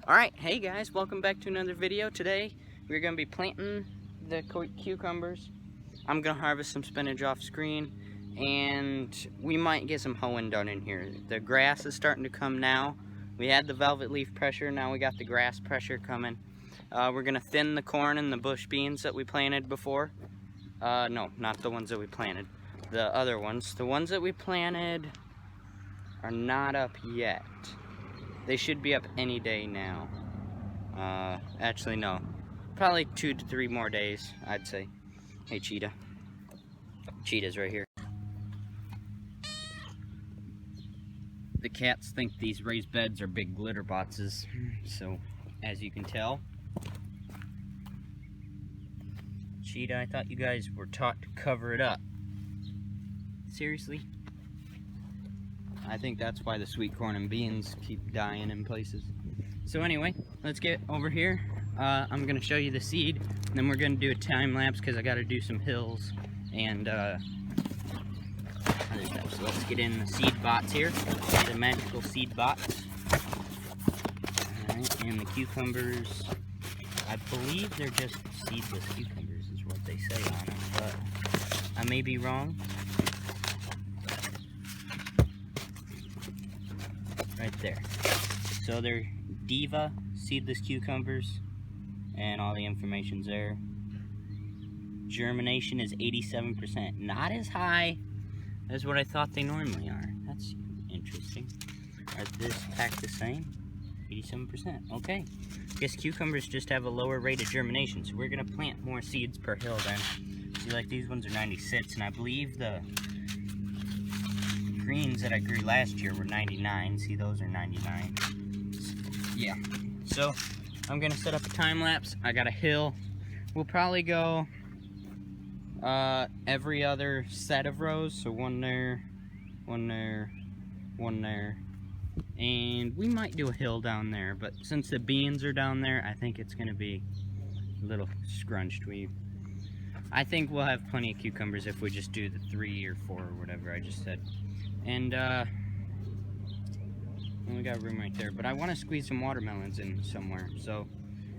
Alright, hey guys, welcome back to another video. Today we're going to be planting the cucumbers. I'm going to harvest some spinach off screen, and we might get some hoeing done in here. The grass is starting to come now. We had the velvet leaf pressure, now we got the grass pressure coming. We're going to thin the corn and the bush beans that we planted before. No, not the ones that we planted. The other ones. The ones that we planted are not up yet. They should be up any day now. Actually, no. Probably 2 to 3 more days, I'd say. Hey, Cheetah. Cheetah's right here. The cats think these raised beds are big glitter boxes. So, as you can tell. Cheetah, I thought you guys were taught to cover it up. Seriously? I think that's why the sweet corn and beans keep dying in places. So anyway, let's get over here. I'm gonna show you the seed, and then we're gonna do a time lapse because I gotta do some hills and other stuff. So let's get in the seed bots here, the magical seed bots. Alright, and the cucumbers, I believe they're just seedless cucumbers is what they say on them, but I may be wrong. Right there. So they're Diva seedless cucumbers, and all the information's there. Germination is 87%. Not as high as what I thought they normally are. That's interesting. Are this packed the same? 87%. Okay. Guess cucumbers just have a lower rate of germination, so we're gonna plant more seeds per hill then. See, like these ones are 96, and I believe the greens that I grew last year were 99. See, those are 99. Yeah. So I'm gonna set up a time lapse. I got a hill. We'll probably go every other set of rows. So one there, one there, one there, and we might do a hill down there. But since the beans are down there, I think it's gonna be a little scrunched. I think we'll have plenty of cucumbers if we just do the 3 or 4 or whatever I just said. And we got room right there, but I want to squeeze some watermelons in somewhere. So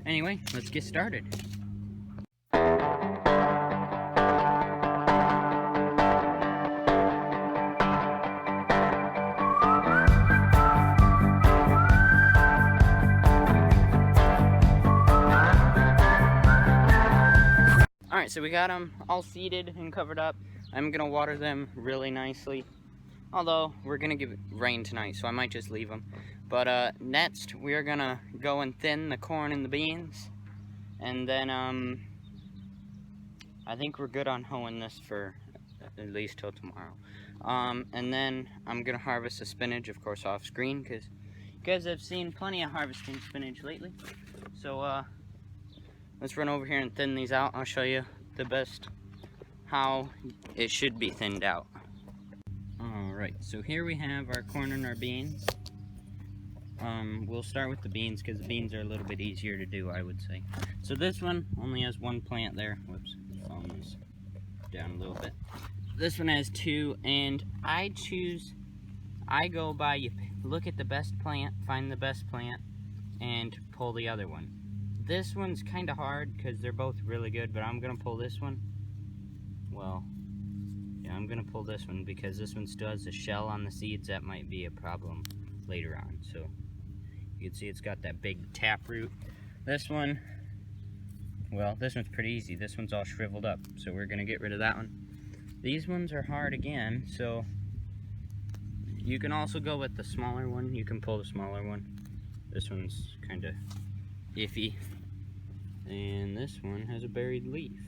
anyway, let's get started. Alright, so we got them all seeded and covered up. I'm gonna water them really nicely. Although, we're going to get rain tonight, so I might just leave them. But, next, we're going to go and thin the corn and the beans. And then, I think we're good on hoeing this for at least till tomorrow. And then, I'm going to harvest the spinach, of course, off screen, because you guys have seen plenty of harvesting spinach lately. So, let's run over here and thin these out. I'll show you the best how it should be thinned out. Alright, so here we have our corn and our beans. We'll start with the beans because the beans are a little bit easier to do, I would say. So this one only has 1 plant there. Whoops, phone is down a little bit. This one has 2, and I go by, you look at the best plant, find the best plant, and pull the other one. This one's kind of hard because they're both really good, but I'm going to pull this one. Well, I'm going to pull this one because this one still has a shell on the seeds. That might be a problem later on. So you can see it's got that big taproot. This one, well, this one's pretty easy. This one's all shriveled up, so we're going to get rid of that one. These ones are hard again, so you can also go with the smaller one. You can pull the smaller one. This one's kind of iffy. And this one has a buried leaf.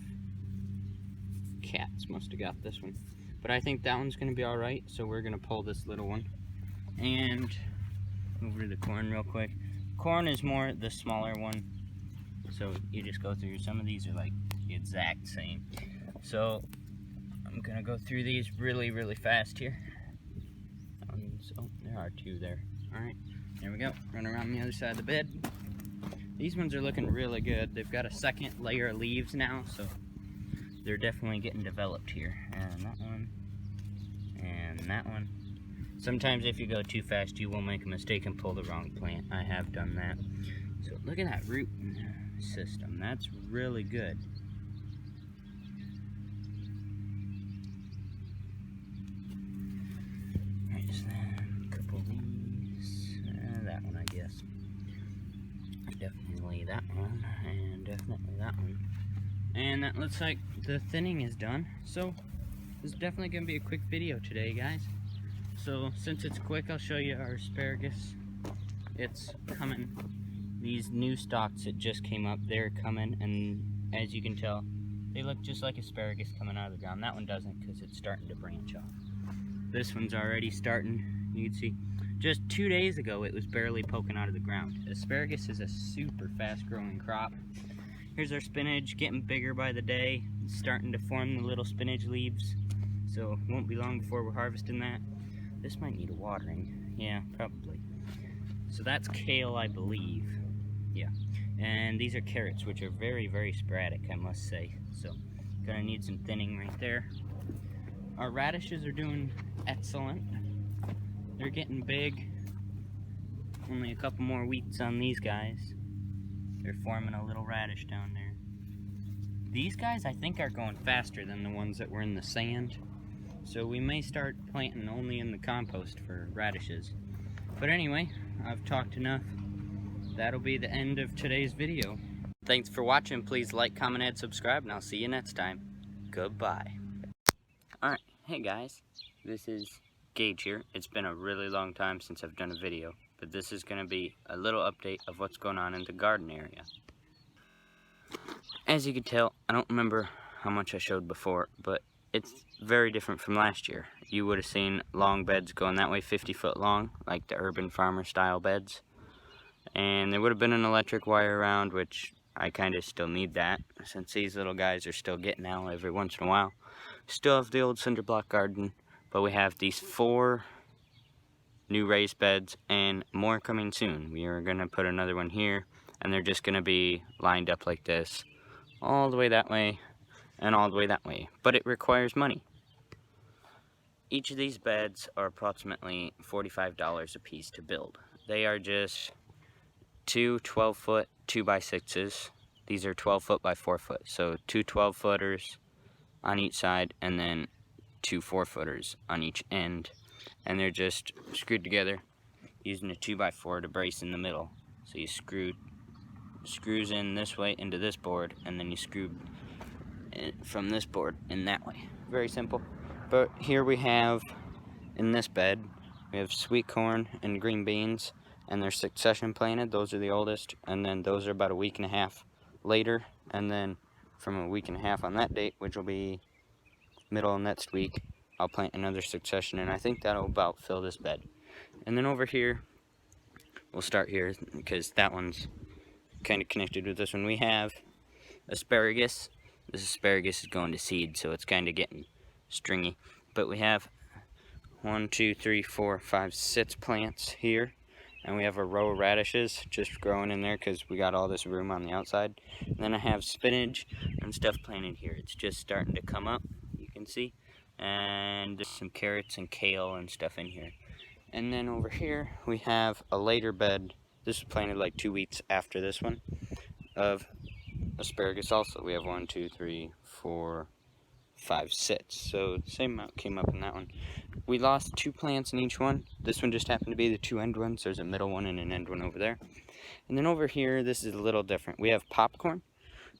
Cats must have got this one, but I think that one's gonna be all right, so we're gonna pull this little one. And over to the corn real quick. Corn is more the smaller one, so you just go through. Some of these are like the exact same, so I'm gonna go through these really fast here. Oh, there are 2 there. All right, there we go. Run around the other side of the bed. These ones are looking really good. They've got a second layer of leaves now, so they're definitely getting developed here. And that one, and that one. Sometimes if you go too fast, you will make a mistake and pull the wrong plant. I have done that. So look at that root system. That's really good. There's a couple of these. That one, I guess. Definitely that one, and definitely that one. And that looks like the thinning is done. So this is definitely going to be a quick video today, guys. So since it's quick, I'll show you our asparagus. It's coming. These new stalks that just came up, they're coming, and as you can tell, they look just like asparagus coming out of the ground. That one doesn't because it's starting to branch off. This one's already starting. You can see just 2 days ago it was barely poking out of the ground. Asparagus is a super fast growing crop. Here's our spinach getting bigger by the day. It's starting to form the little spinach leaves. So it won't be long before we're harvesting that. This might need a watering. Yeah, probably. So that's kale, I believe. Yeah. And these are carrots, which are very, very sporadic, I must say. So gonna need some thinning right there. Our radishes are doing excellent. They're getting big. Only a couple more weeks on these guys. They're forming a little radish down there. These guys, I think, are going faster than the ones that were in the sand. So we may start planting only in the compost for radishes. But anyway, I've talked enough. That'll be the end of today's video. Thanks for watching. Please like, comment, and subscribe, and I'll see you next time. Goodbye. Alright, hey guys. This is Gage here. It's been a really long time since I've done a video, but this is going to be a little update of what's going on in the garden area. As you can tell, I don't remember how much I showed before, but it's very different from last year. You would have seen long beds going that way, 50 foot long, like the urban farmer style beds. And there would have been an electric wire around, which I kind of still need that, since these little guys are still getting out every once in a while. Still have the old cinder block garden, but we have these 4 new raised beds and more coming soon. We are going to put another one here, and they're just going to be lined up like this, all the way that way and all the way that way. But it requires money. Each of these beds are approximately $45 a piece to build. They are just 2 12-foot 2x6s. These are 12 foot by 4 foot. So 2 12-footers on each side, and then 2 4-footers on each end. And they're just screwed together using a 2x4 to brace in the middle. So you screws in this way into this board, and then you screw it from this board in that way. Very simple. But here we have, in this bed, we have sweet corn and green beans, and they're succession planted. Those are the oldest, and then those are about a week and a half later, and then from a week and a half on that date, which will be middle of next week, I'll plant another succession, and I think that'll about fill this bed. And then over here, we'll start here because that one's kind of connected with this one. We have asparagus. This asparagus is going to seed, so it's kind of getting stringy. But we have 1, 2, 3, 4, 5, 6 plants here, and we have a row of radishes just growing in there because we got all this room on the outside. And then I have spinach and stuff planted here. It's just starting to come up, you can see. And there's some carrots and kale and stuff in here. And then over here we have a later bed. This was planted like 2 weeks after this one, of asparagus also. We have 1, 2, 3, 4, 5, 6. So the same amount came up in that one. We lost 2 plants in each one. This one just happened to be the 2 end ones. There's a middle one and an end one over there. And then over here, this is a little different. We have popcorn.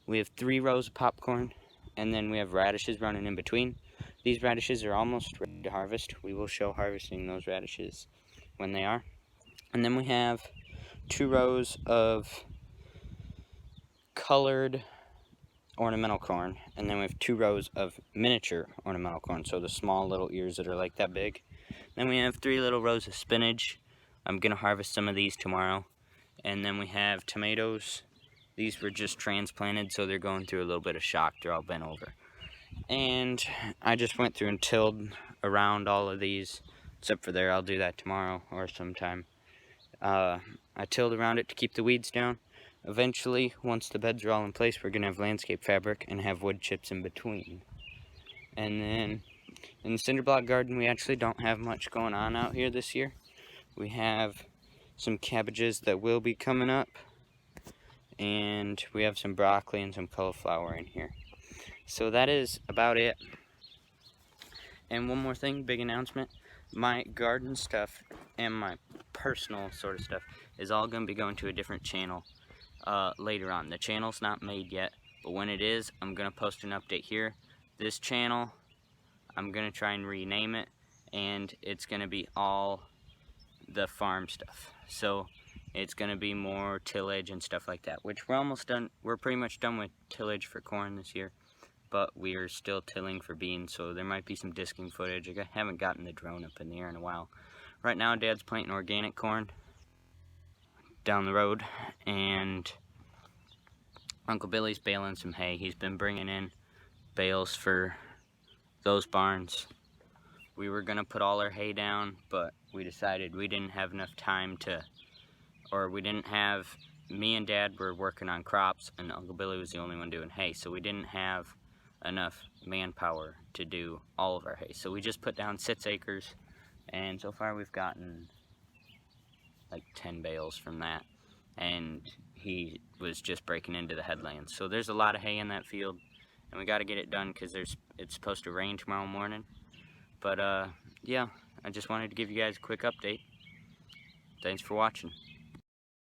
We have 3 rows of popcorn, and then we have radishes running in between. These radishes are almost ready to harvest. We will show harvesting those radishes when they are. And then we have 2 rows of colored ornamental corn, and then we have 2 rows of miniature ornamental corn, so the small little ears that are like that big. Then we have 3 little rows of spinach. I'm gonna harvest some of these tomorrow. And then we have tomatoes. These were just transplanted, so they're going through a little bit of shock. They're all bent over. And I just went through and tilled around all of these, except for there. I'll do that tomorrow or sometime. I tilled around it to keep the weeds down. Eventually, once the beds are all in place, we're going to have landscape fabric and have wood chips in between. And then in the cinder block garden, we actually don't have much going on out here this year. We have some cabbages that will be coming up. and we have some broccoli and some cauliflower in here. So that is about it. And one more thing, big announcement. My garden stuff and my personal sort of stuff is all going to be going to a different channel later on. The channel's not made yet, but when it is, I'm going to post an update here. This channel, I'm going to try and rename it, and it's going to be all the farm stuff. So it's going to be more tillage and stuff like that, which we're almost done. We're pretty much done with tillage for corn this year, but we are still tilling for beans, so there might be some disking footage. I haven't gotten the drone up in the air in a while. Right now, Dad's planting organic corn down the road, and Uncle Billy's baling some hay. He's been bringing in bales for those barns. We were going to put all our hay down, but we decided we didn't have enough time to, or we didn't have, me and Dad were working on crops, and Uncle Billy was the only one doing hay, so we didn't have enough manpower to do all of our hay. So we just put down 6 acres, and so far we've gotten like 10 bales from that, and he was just breaking into the headlands. So there's a lot of hay in that field, and we got to get it done because it's supposed to rain tomorrow morning. But yeah, I just wanted to give you guys a quick update. Thanks for watching.